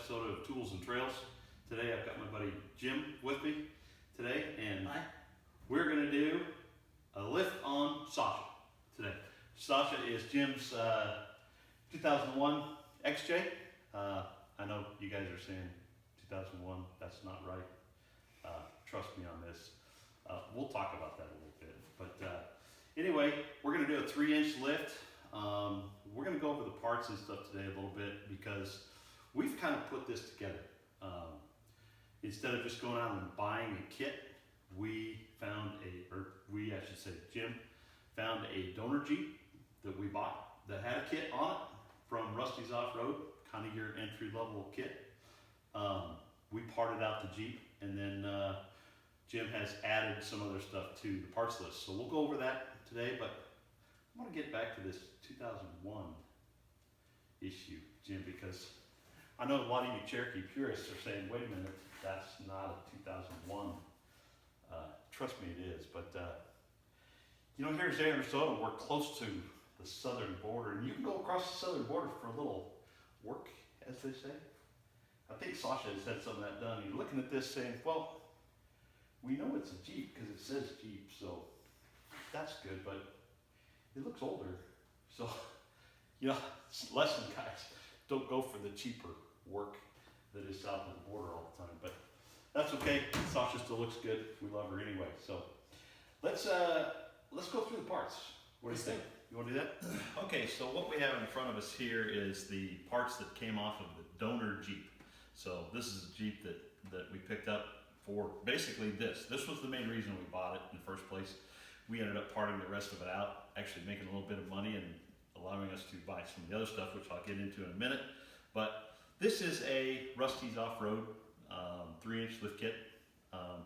episode of Tools and Trails. Today I've got my buddy Jim with me today, and Hi. we're going to do a lift on Sasha today. Sasha is Jim's 2001 XJ. I know you guys are saying 2001, that's not right. Trust me on this. We'll talk about that a little bit. But anyway, we're going to do a 3-inch lift. We're going to go over the parts and stuff today a little bit because we've kind of put this together. Instead of just going out and buying a kit, Jim found a donor Jeep that we bought that had a kit on it from Rusty's Off-Road, kind of your entry-level kit. We parted out the Jeep, and then Jim has added some other stuff to the parts list. So we'll go over that today, but I want to get back to this 2001 issue, Jim, because I know a lot of you Cherokee purists are saying, wait a minute, that's not a 2001. Trust me, it is. But, you know, here's Arizona. We're close to the southern border, and you can go across the southern border for a little work, as they say. I think Sasha has had some of that done. You're looking at this saying, well, we know it's a Jeep because it says Jeep, so that's good, but it looks older. So, you know, lesson, guys, don't go for the cheaper work that is south of the border all the time. But that's okay. Sasha still looks good. We love her anyway. So let's go through the parts. What do you think? You want to do that? Okay, so what we have in front of us here is the parts that came off of the donor Jeep. So this is a Jeep that we picked up for basically this. This was the main reason we bought it in the first place. We ended up parting the rest of it out, actually making a little bit of money and allowing us to buy some of the other stuff, which I'll get into in a minute. But this is a Rusty's Off-Road 3-inch lift kit,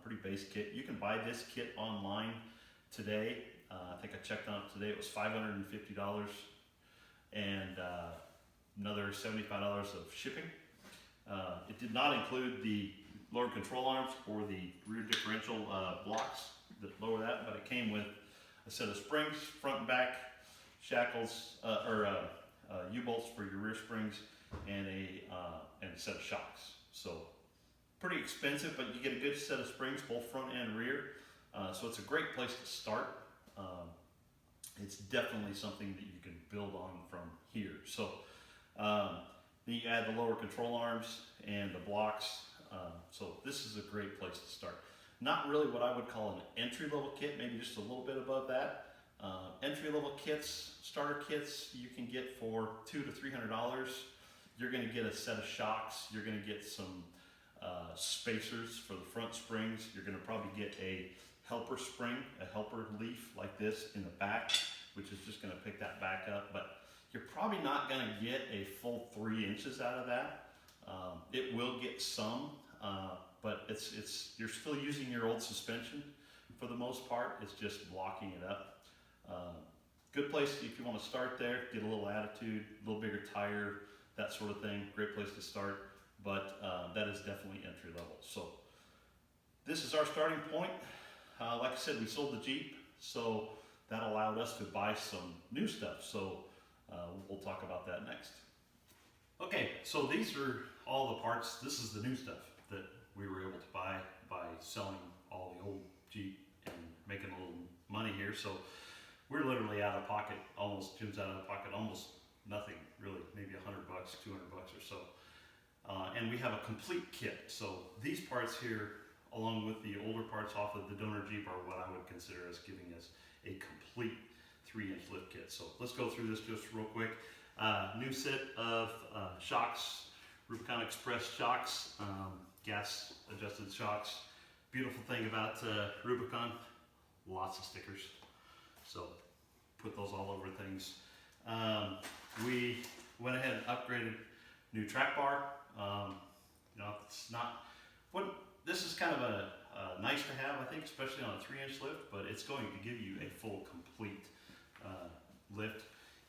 pretty base kit. You can buy this kit online today. I think I checked on it today. It was $550 and another $75 of shipping. It did not include the lower control arms or the rear differential blocks that lower that, but it came with a set of springs, front and back, shackles, U-bolts for your rear springs, and a set of shocks. So pretty expensive, but you get a good set of springs, both front and rear. So it's a great place to start. It's definitely something that you can build on from here. So then you add the lower control arms and the blocks. So this is a great place to start. Not really what I would call an entry-level kit, maybe just a little bit above that. Entry-level kits, starter kits, you can get for $200 to $300. You're going to get a set of shocks. You're going to get some spacers for the front springs. You're going to probably get a helper spring, a helper leaf like this in the back, which is just going to pick that back up. But you're probably not going to get a full 3 inches out of that. It will get some, but you're still using your old suspension for the most part. It's just blocking it up. Good place if you want to start there, get a little attitude, a little bigger tire, that sort of thing. Great place to start, but that is definitely entry level. So this is our starting point. Like I said, we sold the Jeep, so that allowed us to buy some new stuff. So we'll talk about that next. Okay, so these are all the parts. This is the new stuff that we were able to buy by selling all the old Jeep and making a little money here. So we're literally out of pocket, Jim's out of pocket, almost nothing really, maybe $100, $200 or so. And we have a complete kit. So these parts here, along with the older parts off of the donor Jeep, are what I would consider as giving us a complete 3-inch lift kit. So let's go through this just real quick. New set of shocks, Rubicon Express shocks, gas adjusted shocks. Beautiful thing about Rubicon, lots of stickers. So put those all over things. We went ahead and upgraded new track bar. You know, it's not what this is kind of a nice to have, I think, especially on a 3-inch lift, but it's going to give you a full, complete lift.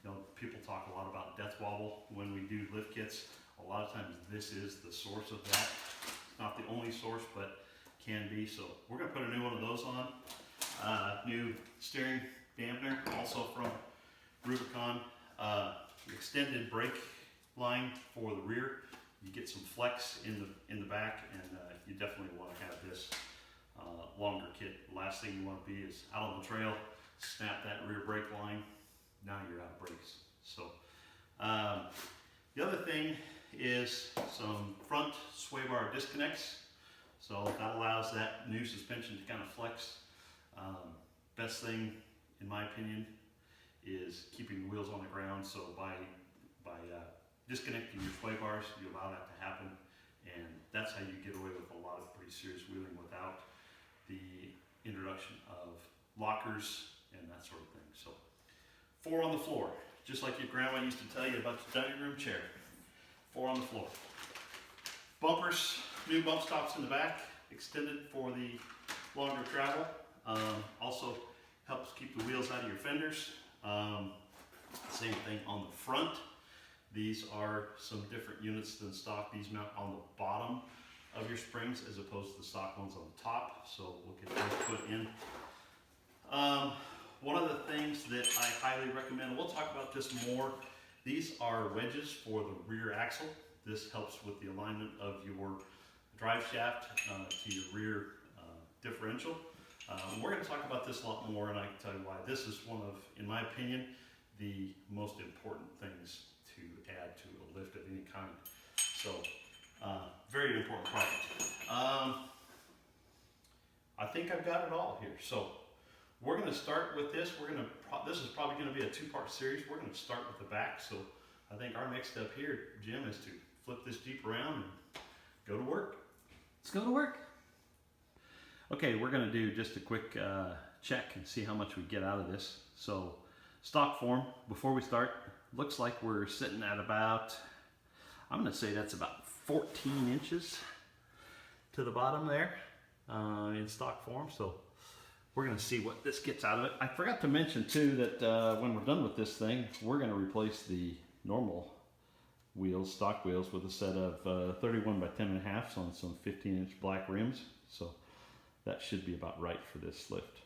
You know, people talk a lot about death wobble when we do lift kits. A lot of times this is the source of that. Not the only source, but can be. So we're going to put a new one of those on. New steering dampener, also from Rubicon. Extended brake line for the rear. You get get some flex in the back, and you definitely want to have this longer kit. Last thing you want to be is out on the trail, snap that rear brake line, now you're out of brakes. So the other thing is some front sway bar disconnects. So that allows that new suspension to kind of flex. Best thing, in my opinion, is keeping the wheels on the ground. So by disconnecting your sway bars, you allow that to happen, and that's how you get away with a lot of pretty serious wheeling without the introduction of lockers and that sort of thing. So 4 on the floor, just like your grandma used to tell you about your dining room chair. 4 on the floor. Bumpers, new bump stops in the back, extended for the longer travel. Also helps keep the wheels out of your fenders. Same thing on the front. These are some different units than stock. These mount on the bottom of your springs as opposed to the stock ones on the top. So we'll get those put in. One of the things that I highly recommend, we'll talk about this more, these are wedges for the rear axle. This helps with the alignment of your drive shaft to your rear differential. We're going to talk about this a lot more, and I can tell you why. This is one of, in my opinion, the most important things to add to a lift of any kind. So, very important product. I think I've got it all here. So, we're going to start with this. This is probably going to be a 2-part series. We're going to start with the back. So, I think our next step here, Jim, is to flip this Jeep around and go to work. Let's go to work. Okay, we're going to do just a quick check and see how much we get out of this. So, stock form, before we start, looks like we're sitting at about, I'm going to say that's about 14 inches to the bottom there in stock form. So, we're going to see what this gets out of it. I forgot to mention too that when we're done with this thing, we're going to replace the normal wheels, stock wheels, with a set of 31 by 10.5 on some 15-inch black rims. So that should be about right for this lift.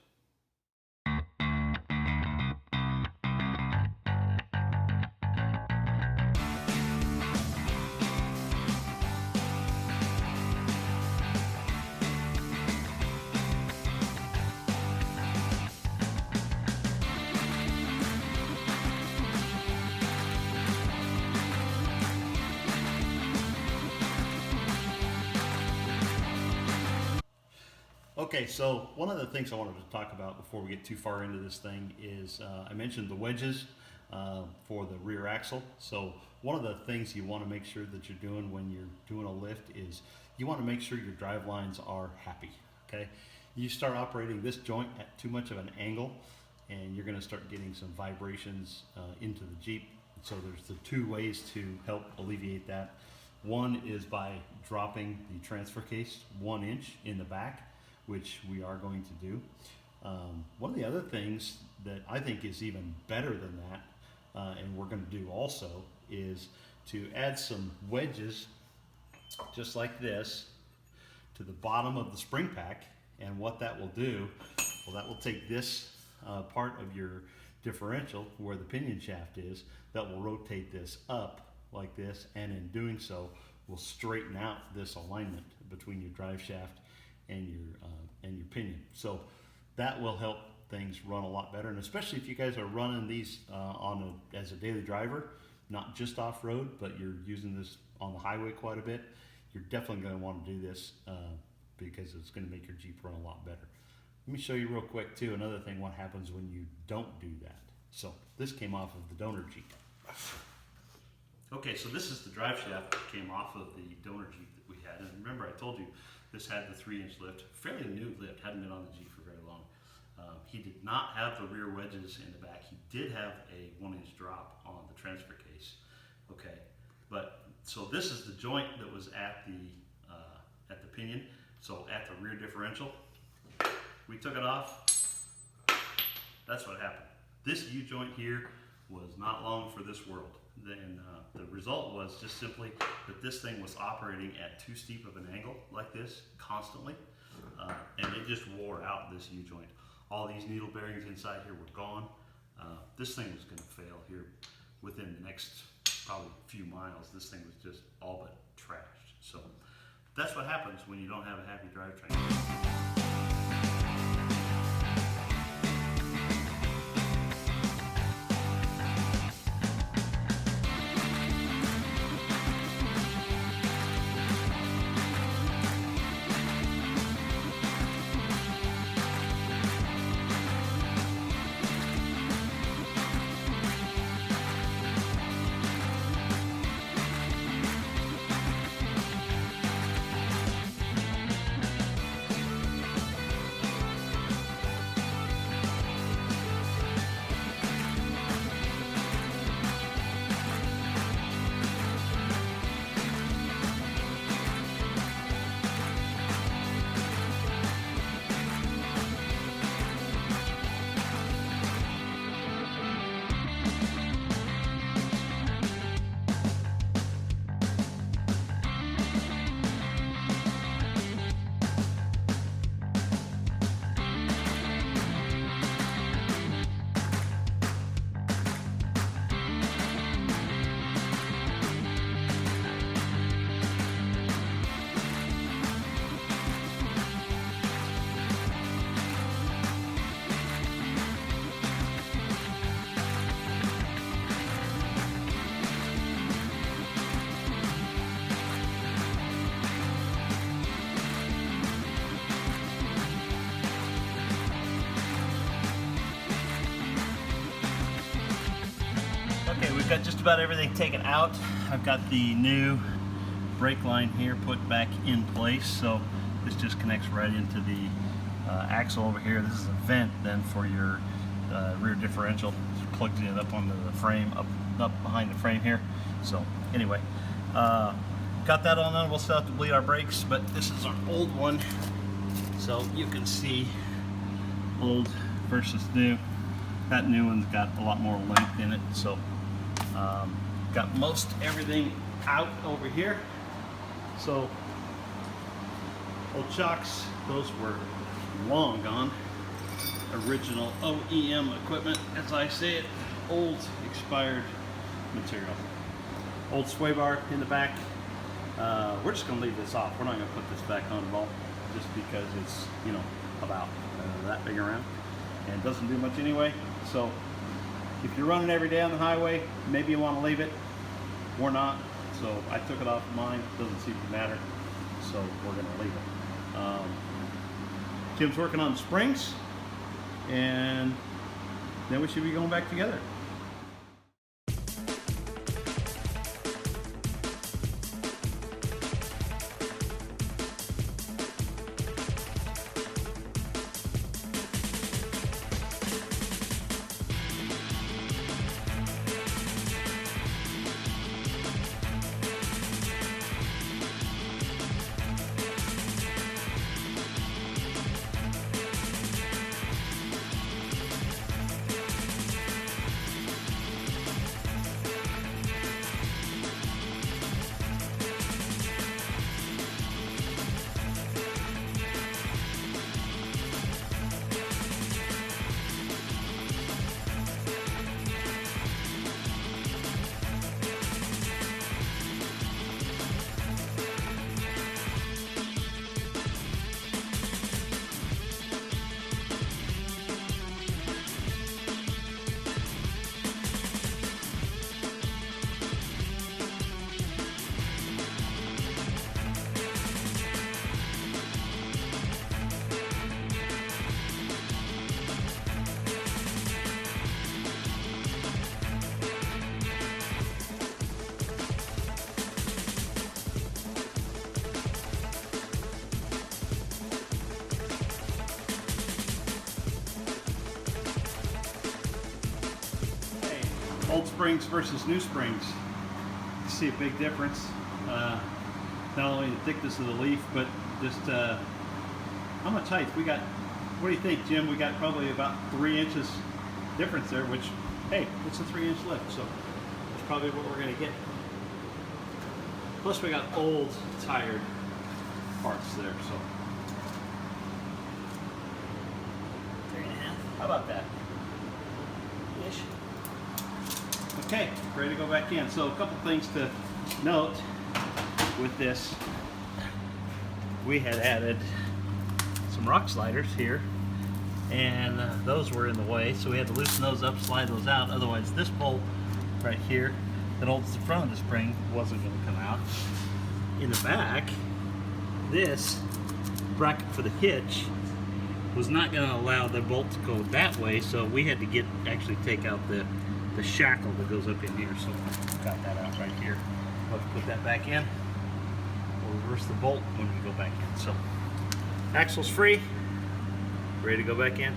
Okay, so one of the things I wanted to talk about before we get too far into this thing is I mentioned the wedges for the rear axle. So one of the things you want to make sure that you're doing when you're doing a lift is you want to make sure your drive lines are happy. Okay, you start operating this joint at too much of an angle, and you're going to start getting some vibrations into the Jeep. So there's the 2 ways to help alleviate that. One is by dropping the transfer case 1 inch in the back, which we are going to do. One of the other things that I think is even better than that, and we're going to do also, is to add some wedges just like this to the bottom of the spring pack. And what that will do, well, that will take this part of your differential where the pinion shaft is, that will rotate this up like this, and in doing so will straighten out this alignment between your drive shaft and your pinion. So that will help things run a lot better, and especially if you guys are running these as a daily driver, not just off-road, but you're using this on the highway quite a bit, you're definitely going to want to do this because it's going to make your Jeep run a lot better. Let me show you real quick too, another thing, what happens when you don't do that. So this came off of the donor Jeep. Okay, so this is the drive shaft that came off of the donor Jeep that we had. And remember, I told you this had the 3-inch lift, fairly new lift, hadn't been on the Jeep for very long. He did not have the rear wedges in the back. He did have a 1-inch drop on the transfer case. Okay, but so this is the joint that was at the pinion. So at the rear differential, we took it off. That's what happened. This U-joint here was not long for this world. Then the result was just simply that this thing was operating at too steep of an angle like this constantly, and it just wore out this U-joint. All these needle bearings inside here were gone. This thing was going to fail here within the next probably few miles. This thing was just all but trash. that's what happens when you don't have a happy drivetrain. Okay, we've got just about everything taken out. I've got the new brake line here put back in place, so this just connects right into the axle over here. This is a vent then for your rear differential. Just plugged it up onto the frame, up behind the frame here. So anyway, got that all done. We'll still have to bleed our brakes, but this is our old one, so you can see old versus new. That new one's got a lot more length in it, so got most everything out over here. So old chocks, those were long gone. Original OEM equipment, as I say it, old expired material. Old sway bar in the back. We're just gonna leave this off. We're not gonna put this back on at all, just because it's, you know, about that big around and doesn't do much anyway. So if you're running every day on the highway, maybe you want to leave it. We're not, so I took it off of mine. Doesn't seem to matter, so we're going to leave it. Jim's working on the springs, and then we should be going back together. Old springs versus new springs. You see a big difference. Not only the thickness of the leaf, but just how much height we got. What do you think, Jim? We got probably about 3 inches difference there, which, hey, it's a 3-inch lift, so that's probably what we're gonna get. Plus we got old, tired parts there, so. 3.5, how about that? Ish. Okay, ready to go back in. So a couple things to note with this. we had added some rock sliders here, and those were in the way, so we had to loosen those up, slide those out. Otherwise, this bolt right here that holds the front of the spring wasn't going to come out. In the back, this bracket for the hitch was not going to allow the bolt to go that way, so we had to actually take out the shackle that goes up in here. So got that out right here. Let's put that back in. We'll reverse the bolt when we go back in. So axle's free, ready to go back in.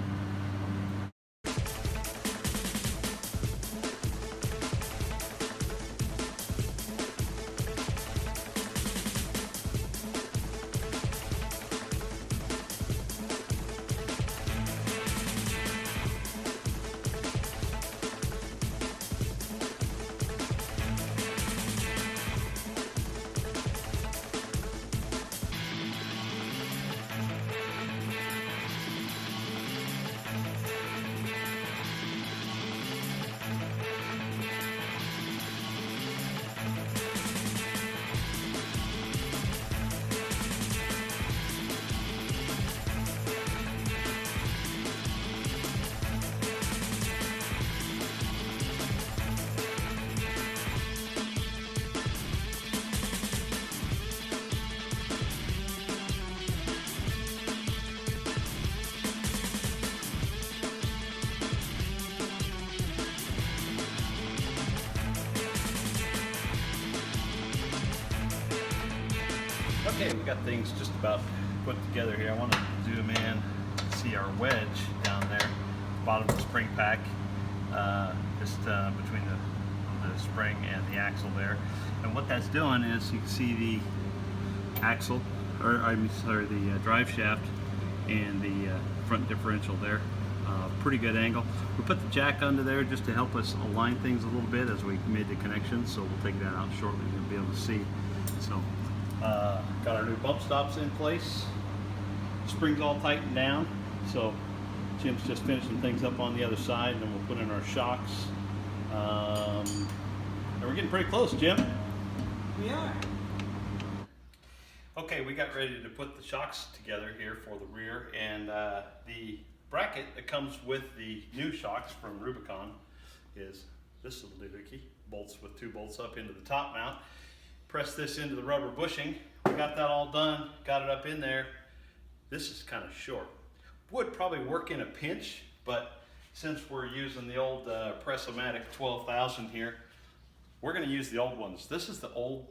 Okay, we got things just about put together here. I want to zoom in, see our wedge down there, bottom of the spring pack, just between the spring and the axle there. And what that's doing is you can see the axle, or I'm sorry, the drive shaft and the front differential there. Pretty good angle. We put the jack under there just to help us align things a little bit as we made the connection, so we'll take that out shortly. You'll be able to see. So. Got our new bump stops in place. Springs all tightened down. So Jim's just finishing things up on the other side, and then we'll put in our shocks. And we're getting pretty close, Jim. We are. Okay, we got ready to put the shocks together here for the rear, and the bracket that comes with the new shocks from Rubicon is this little doohickey. Bolts with 2 bolts up into the top mount. Press this into the rubber bushing. We got that all done, got it up in there. This is kind of short. Would probably work in a pinch, but since we're using the old Press-O-Matic 12,000 here, we're going to use the old ones. This is the old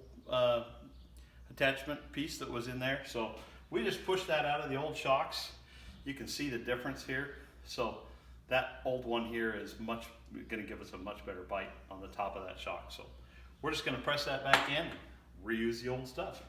attachment piece that was in there. So we just pushed that out of the old shocks. You can see the difference here. So that old one here is going to give us a much better bite on the top of that shock. So we're just going to press that back in, reuse the old stuff.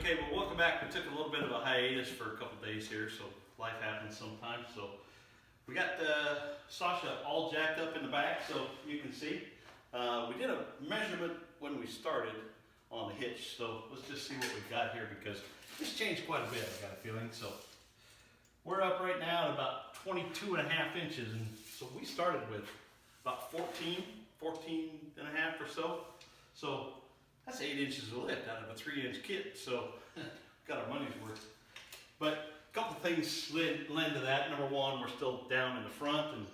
Okay, well, welcome back. We took a little bit of a hiatus for a couple days here, so life happens sometimes. So we got Sasha all jacked up in the back, so you can see. We did a measurement when we started on the hitch, so let's just see what we've got here because it's changed quite a bit, I got a feeling. So we're up right now at about 22 and a half inches, and so we started with about 14 and a half or so. So that's 8 inches of lift out of a 3-inch kit, so got our money's worth. But a couple things lend to that. Number one, we're still down in the front, and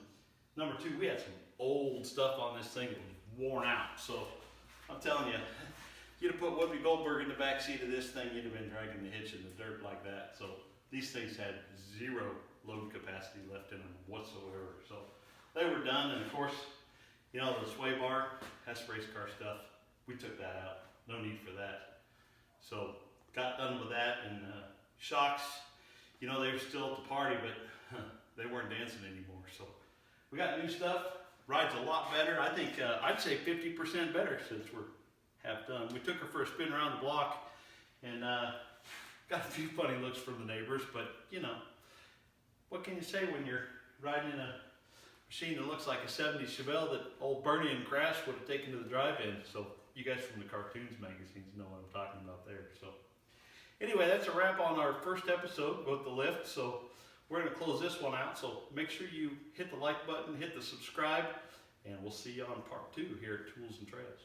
number two, we had some old stuff on this thing that was worn out. So I'm telling you, you'd have put Whoopi Goldberg in the back seat of this thing, you'd have been dragging the hitch in the dirt like that. So these things had zero load capacity left in them whatsoever. So they were done, and of course, you know, the sway bar, that's race car stuff. We took that out. No need for that. So got done with that, and shocks, you know, they were still at the party, but they weren't dancing anymore. So we got new stuff. Rides a lot better. I think I'd say 50% better since we're half done. We took her for a spin around the block, and got a few funny looks from the neighbors, but you know, what can you say when you're riding in a machine that looks like a 70s Chevelle that old Bernie and Crash would have taken to the drive-in? So you guys from the cartoons magazines know what I'm talking about there. So anyway, that's a wrap on our first episode with the lift. So we're going to close this one out. So make sure you hit the like button, hit the subscribe, and we'll see you on part 2 here at Tools and Trails.